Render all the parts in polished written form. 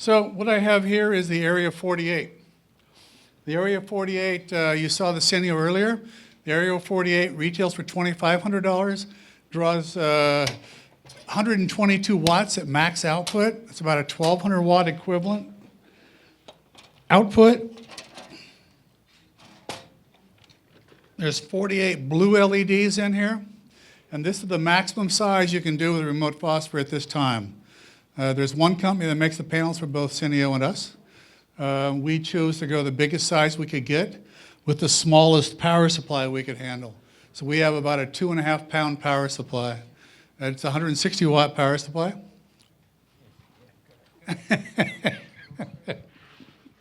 So what I have here is the Area 48. The Area 48, you saw the Cineo earlier. The Area 48 retails for $2,500, draws 122 watts at max output. It's about a 1,200 watt equivalent output. There's 48 blue LEDs in here, and this is the maximum size you can do with a remote phosphor at this time. There's one company that makes the panels for both Cineo and us. We chose to go the biggest size we could get with the smallest power supply we could handle. So we have about a 2.5 pound power supply. It's a 160 watt power supply.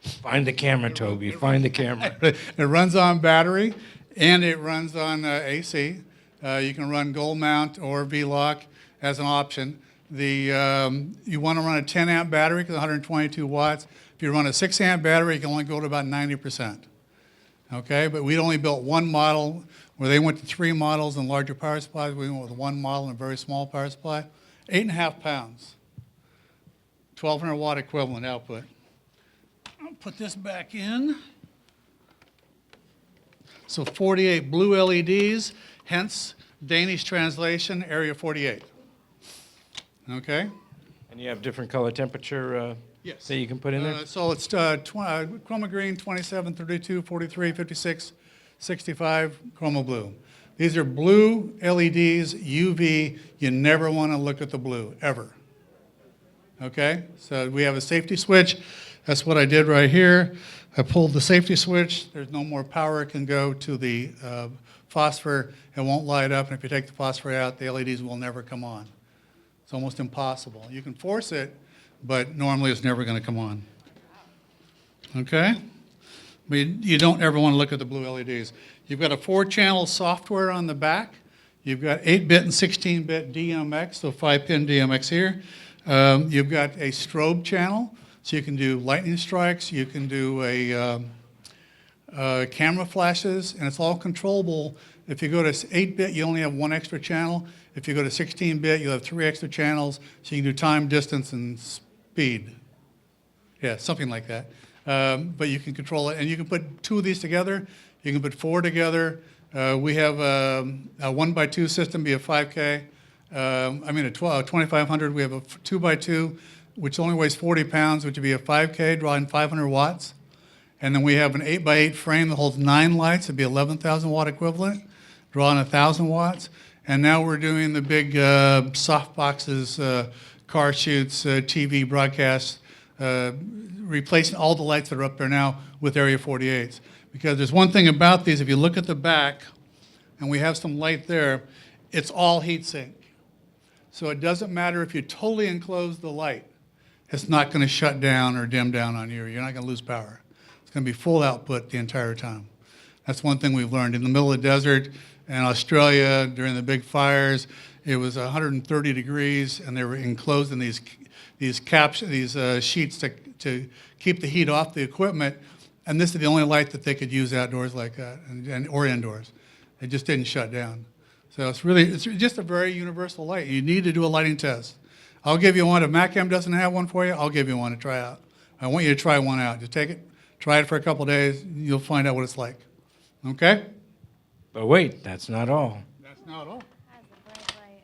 Find the camera, Toby. Find the camera. It runs on battery and it runs on AC. You can run gold mount or V-lock as an option. You want to run a 10 amp battery because 122 watts. If you run a 6 amp battery, you can only go to about 90%. Okay, but we'd only built one model where they went to 3 models and larger power supplies. We went with one model and a very small power supply. 8.5 pounds, 1,200 watt equivalent output. I'll put this back in. So 48 blue LEDs, hence Danish translation, Area 48. Okay? And you have different color temperature Yes. that you can put in there? So it's chroma green, 27, 32, 43, 56, 65, chroma blue. These are blue LEDs, UV. You never want to look at the blue, ever. Okay? So we have a safety switch. That's what I did right here. I pulled the safety switch. There's no more power can go to the phosphor. It won't light up, and if you take the phosphor out, the LEDs will never come on. It's almost impossible. You can force it, but normally it's never going to come on. Okay? But you don't ever want to look at the blue LEDs. You've got a 4-channel software on the back. You've got 8-bit and 16-bit DMX, so 5-pin DMX here. You've got a strobe channel, so you can do lightning strikes. You can do camera flashes, and it's all controllable. If you go to 8-bit, you only have 1 extra channel. If you go to 16-bit, you'll have 3 extra channels, so you can do time, distance, and speed. Yeah, something like that. But you can control it, and you can put 2 of these together. You can put 4 together. We have a 1x2 system, be a 5K. A 2500. We have a 2x2, which only weighs 40 pounds, which would be a 5K, drawing 500 watts. And then we have an 8x8 frame that holds 9 lights. It'd be 11,000 watt equivalent, drawing 1,000 watts. And now we're doing the big soft boxes, car shoots, TV broadcasts, replacing all the lights that are up there now with Area 48s. Because there's one thing about these, if you look at the back, and we have some light there, it's all heat sink. So it doesn't matter if you totally enclose the light. It's not going to shut down or dim down on you. You're not going to lose power. It's going to be full output the entire time. That's one thing we've learned. In the middle of the desert in Australia during the big fires, it was 130 degrees, and they were enclosed in these sheets to keep the heat off the equipment. And this is the only light that they could use outdoors like that, or indoors. It just didn't shut down. So it's just a very universal light. You need to do a lighting test. I'll give you one. If MacAm doesn't have one for you, I'll give you one to try out. I want you to try one out. Just take it, try it for a couple of days. You'll find out what it's like. Okay? But wait, that's not all. That's not all. That's a bright light.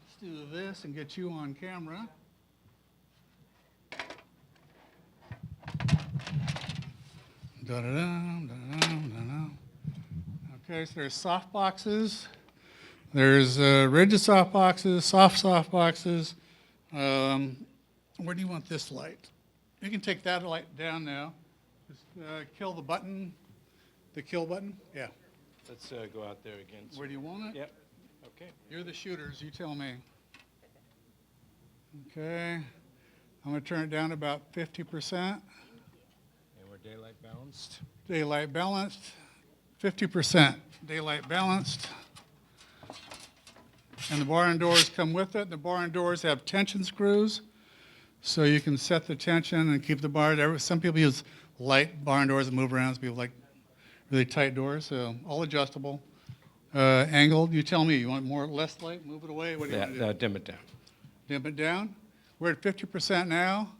Let's do this and get you on camera. Da-da-dum. Okay, so there's soft boxes. There's rigid soft boxes, soft boxes. Where do you want this light? You can take that light down now. Just kill the button, the kill button. Yeah. Let's go out there again. Where do you want it? Yep. Okay. You're the shooters, you tell me. Okay. I'm going to turn it down to about 50%. And we're daylight balanced. Daylight balanced. 50% daylight balanced. And the barn doors come with it. The barn doors have tension screws, so you can set the tension and keep the barn. Some people use light barn doors that move around. Some people like really tight doors, so all adjustable. Angled, you tell me. You want more, less light? Move it away? What do you want to do? Dim it down. Dim it down? We're at 50% now.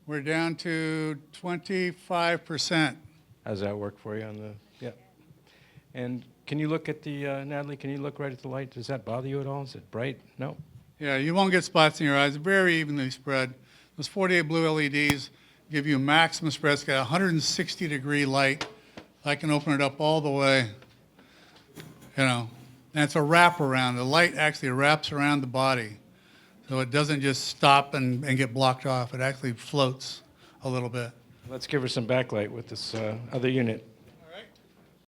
We're down to 25%. How's that work for you on the, yeah. And can you look at the, Natalie, can you look right at the light? Does that bother you at all? Is it bright? No? Yeah, you won't get spots in your eyes. Very evenly spread. Those 48 blue LEDs give you maximum spread. It's got 160-degree light. I can open it up all the way, you know. And it's a wraparound. The light actually wraps around the body. So it doesn't just stop and get blocked off. It actually floats a little bit. Let's give her some backlight with this other unit.